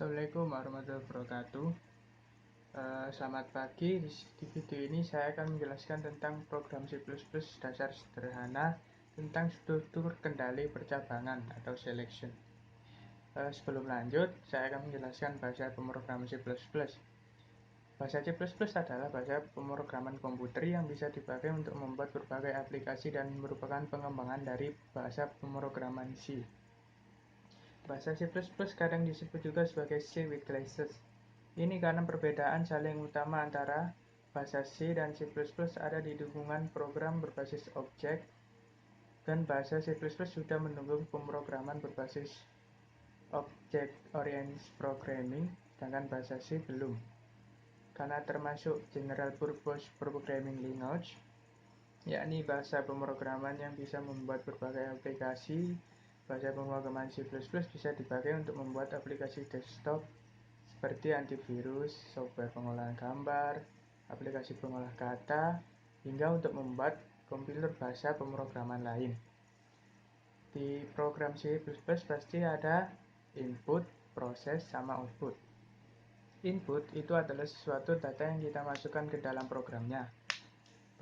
Assalamualaikum warahmatullahi wabarakatuh. Selamat pagi. Di video ini saya akan menjelaskan tentang program C++ dasar sederhana tentang struktur kendali percabangan atau selection. Sebelum lanjut, saya akan menjelaskan bahasa pemrograman C++. Bahasa C++ adalah bahasa pemrograman komputer yang bisa dipakai untuk membuat berbagai aplikasi dan merupakan pengembangan dari bahasa pemrograman C. Bahasa C++ kadang disebut juga sebagai C with classes. Ini karena perbedaan saling utama antara bahasa C dan C++ ada di dukungan program berbasis objek, dan bahasa C++ sudah mendukung pemrograman berbasis Object Oriented Programming, sedangkan bahasa C belum. Karena termasuk General Purpose Programming Language, yakni bahasa pemrograman yang bisa membuat berbagai aplikasi. Bahasa pemrograman C++ bisa dipakai untuk membuat aplikasi desktop seperti antivirus, software pengolahan gambar, aplikasi pengolah kata, hingga untuk membuat kompiler bahasa pemrograman lain. Di program C++ pasti ada input, proses, sama output. Input itu adalah sesuatu data yang kita masukkan ke dalam programnya.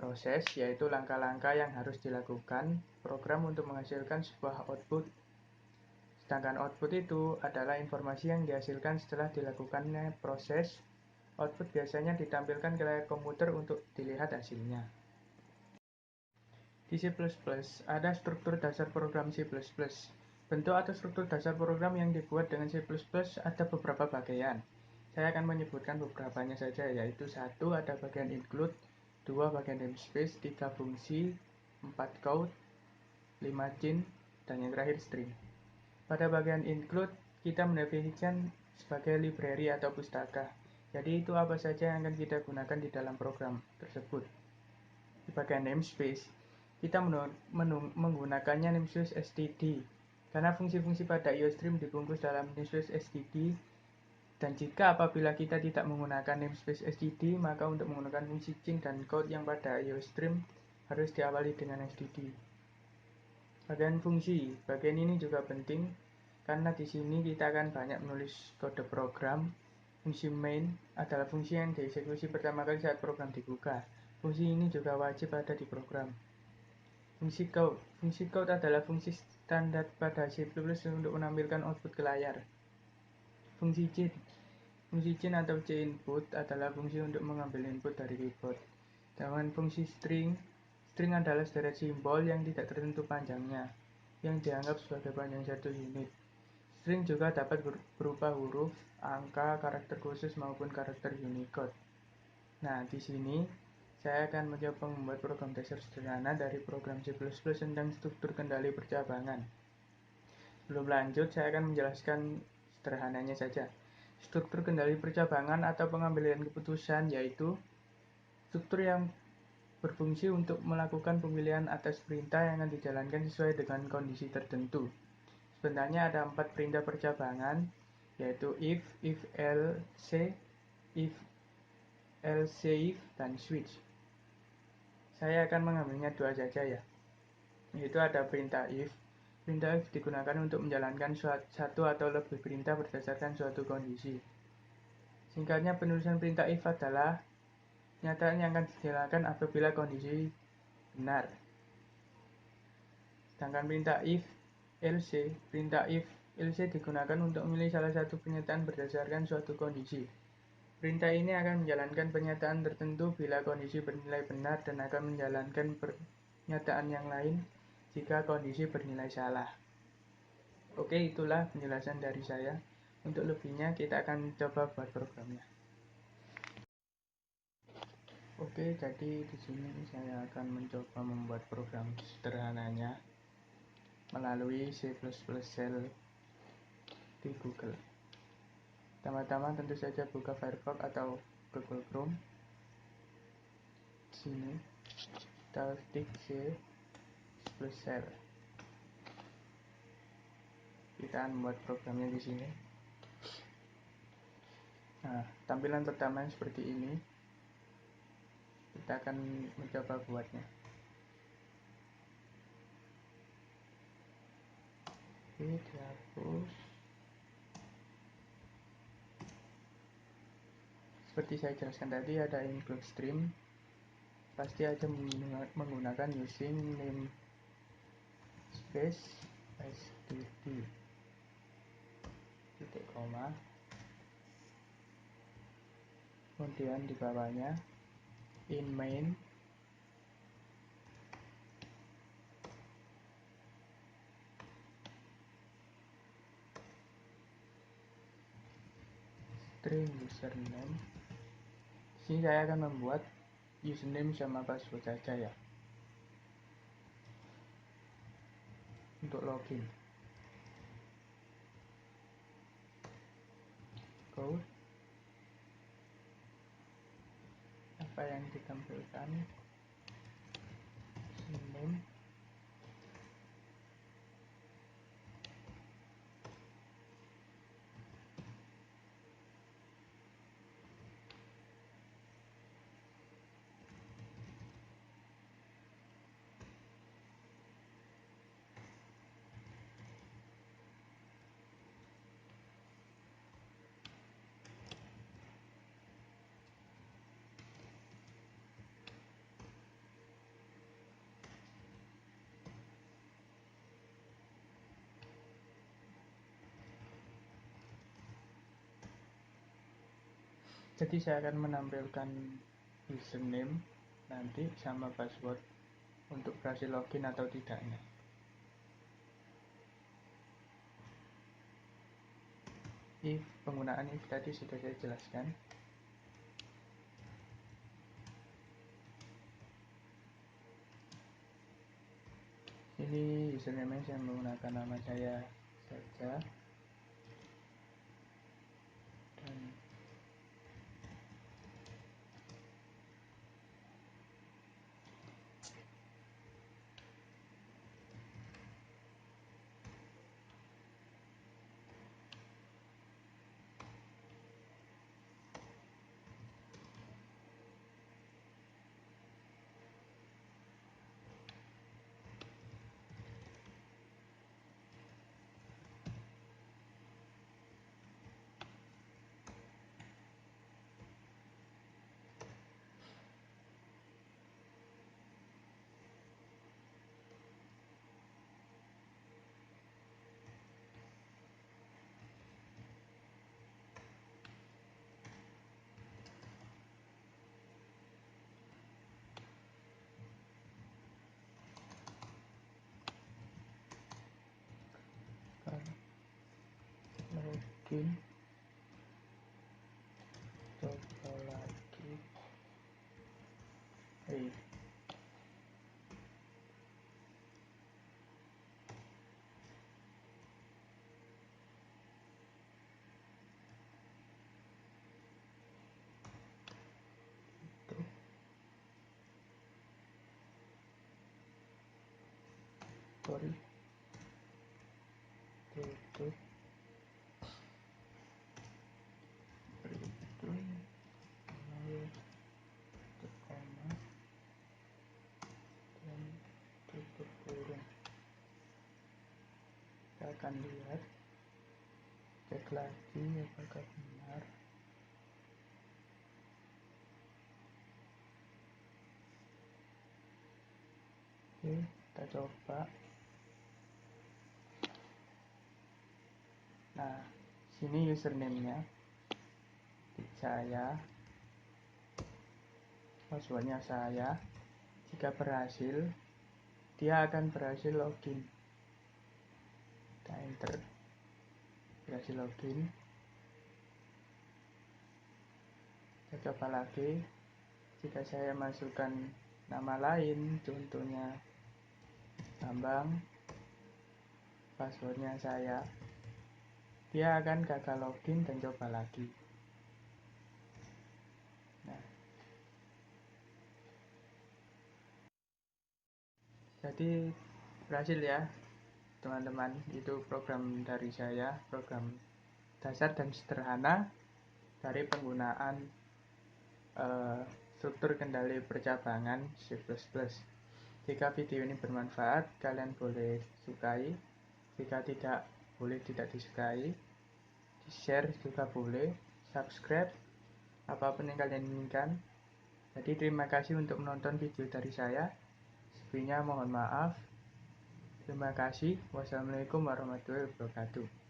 Proses yaitu langkah-langkah yang harus dilakukan program untuk menghasilkan sebuah output. Sedangkan output itu adalah informasi yang dihasilkan setelah dilakukannya proses. Output biasanya ditampilkan ke layar komputer untuk dilihat hasilnya. Di C++ ada struktur dasar program C++. Bentuk atau struktur dasar program yang dibuat dengan C++ ada beberapa bagian. Saya akan menyebutkan beberapanya saja, yaitu 1. Ada bagian include, 2. Bagian namespace, 3. Fungsi, 4. Code, 5. Cin, dan yang terakhir string. Pada bagian include, kita mendefinisikan sebagai library atau pustaka. Jadi itu apa saja yang akan kita gunakan di dalam program tersebut. Di bagian namespace, kita menggunakannya namespace std, karena fungsi-fungsi pada IOStream dibungkus dalam namespace std. Dan jika apabila kita tidak menggunakan namespace std, maka untuk menggunakan fungsi cin dan code yang pada IOStream harus diawali dengan std. Bagian fungsi, bagian ini juga penting karena di sini kita akan banyak menulis kode program. Fungsi main adalah fungsi yang dieksekusi pertama kali saat program dibuka. Fungsi ini juga wajib ada di program. Fungsi code adalah fungsi standar pada C++ untuk menampilkan output ke layar. Fungsi cin atau cinput adalah fungsi untuk mengambil input dari keyboard. Dengan fungsi string adalah sederet simbol yang tidak tertentu panjangnya, yang dianggap sebagai panjang satu unit. String juga dapat berupa huruf, angka, karakter khusus maupun karakter Unicode. Nah, di sini saya akan mencoba membuat program dasar sederhana dari program C++ tentang struktur kendali percabangan. Sebelum lanjut, saya akan menjelaskan sederhananya saja. Struktur kendali percabangan atau pengambilan keputusan yaitu struktur yang berfungsi untuk melakukan pemilihan atas perintah yang akan dijalankan sesuai dengan kondisi tertentu. Sebenarnya ada 4 perintah percabangan, yaitu if else if, dan switch. Saya akan mengambilnya 2 saja ya, yaitu ada perintah if. Perintah if digunakan untuk menjalankan satu atau lebih perintah berdasarkan suatu kondisi. Singkatnya, penulisan perintah if adalah nyataan yang akan dijalankan apabila kondisi benar. Sedangkan perintah if else digunakan untuk memilih salah satu pernyataan berdasarkan suatu kondisi. Perintah ini akan menjalankan pernyataan tertentu bila kondisi bernilai benar dan akan menjalankan pernyataan yang lain jika kondisi bernilai salah. Oke, itulah penjelasan dari saya. Untuk lebihnya kita akan coba buat programnya. Oke, jadi di sini saya akan mencoba membuat program sederhananya melalui C++ Shell di Google. Pertama-tama tentu saja buka Firefox atau Google Chrome. Di sini kita ketik C++ Shell. Kita akan membuat programnya di sini. Nah, tampilan pertama seperti ini. Kita akan mencoba buatnya. Oke, dihapus. Seperti saya jelaskan tadi, ada include stream, pasti aja menggunakan using namespace std titik koma, kemudian di bawahnya in main string username. Di sini saya akan membuat username sama password saja ya untuk login. Code apa yang ditampilkan, username, jadi saya akan menampilkan username nanti sama password untuk berhasil login atau tidaknya. If, penggunaan if tadi sudah saya jelaskan. Ini username saya menggunakan nama saya saja dan login, coba lagi, sorry, tutup, berhitung, tutup koma, dan tutup kurung. Kita akan lihat, cek lagi apakah benar. Oke, kita coba. Nah, sini username-nya saya, passwordnya saya. Jika berhasil, dia akan berhasil login. Kita enter, berhasil login. Kita coba lagi. Jika saya masukkan nama lain, contohnya Bambang, passwordnya saya, dia akan gagal login dan coba lagi. Nah, jadi berhasil ya teman-teman. Itu program dari saya, program dasar dan sederhana dari penggunaan struktur kendali percabangan C++. Jika video ini bermanfaat, kalian boleh sukai. Jika tidak, boleh tidak disukai. Di share juga boleh. Subscribe apapun yang kalian inginkan. Jadi terima kasih untuk menonton video dari saya. Sebelumnya mohon maaf. Terima kasih. Wassalamualaikum warahmatullahi wabarakatuh.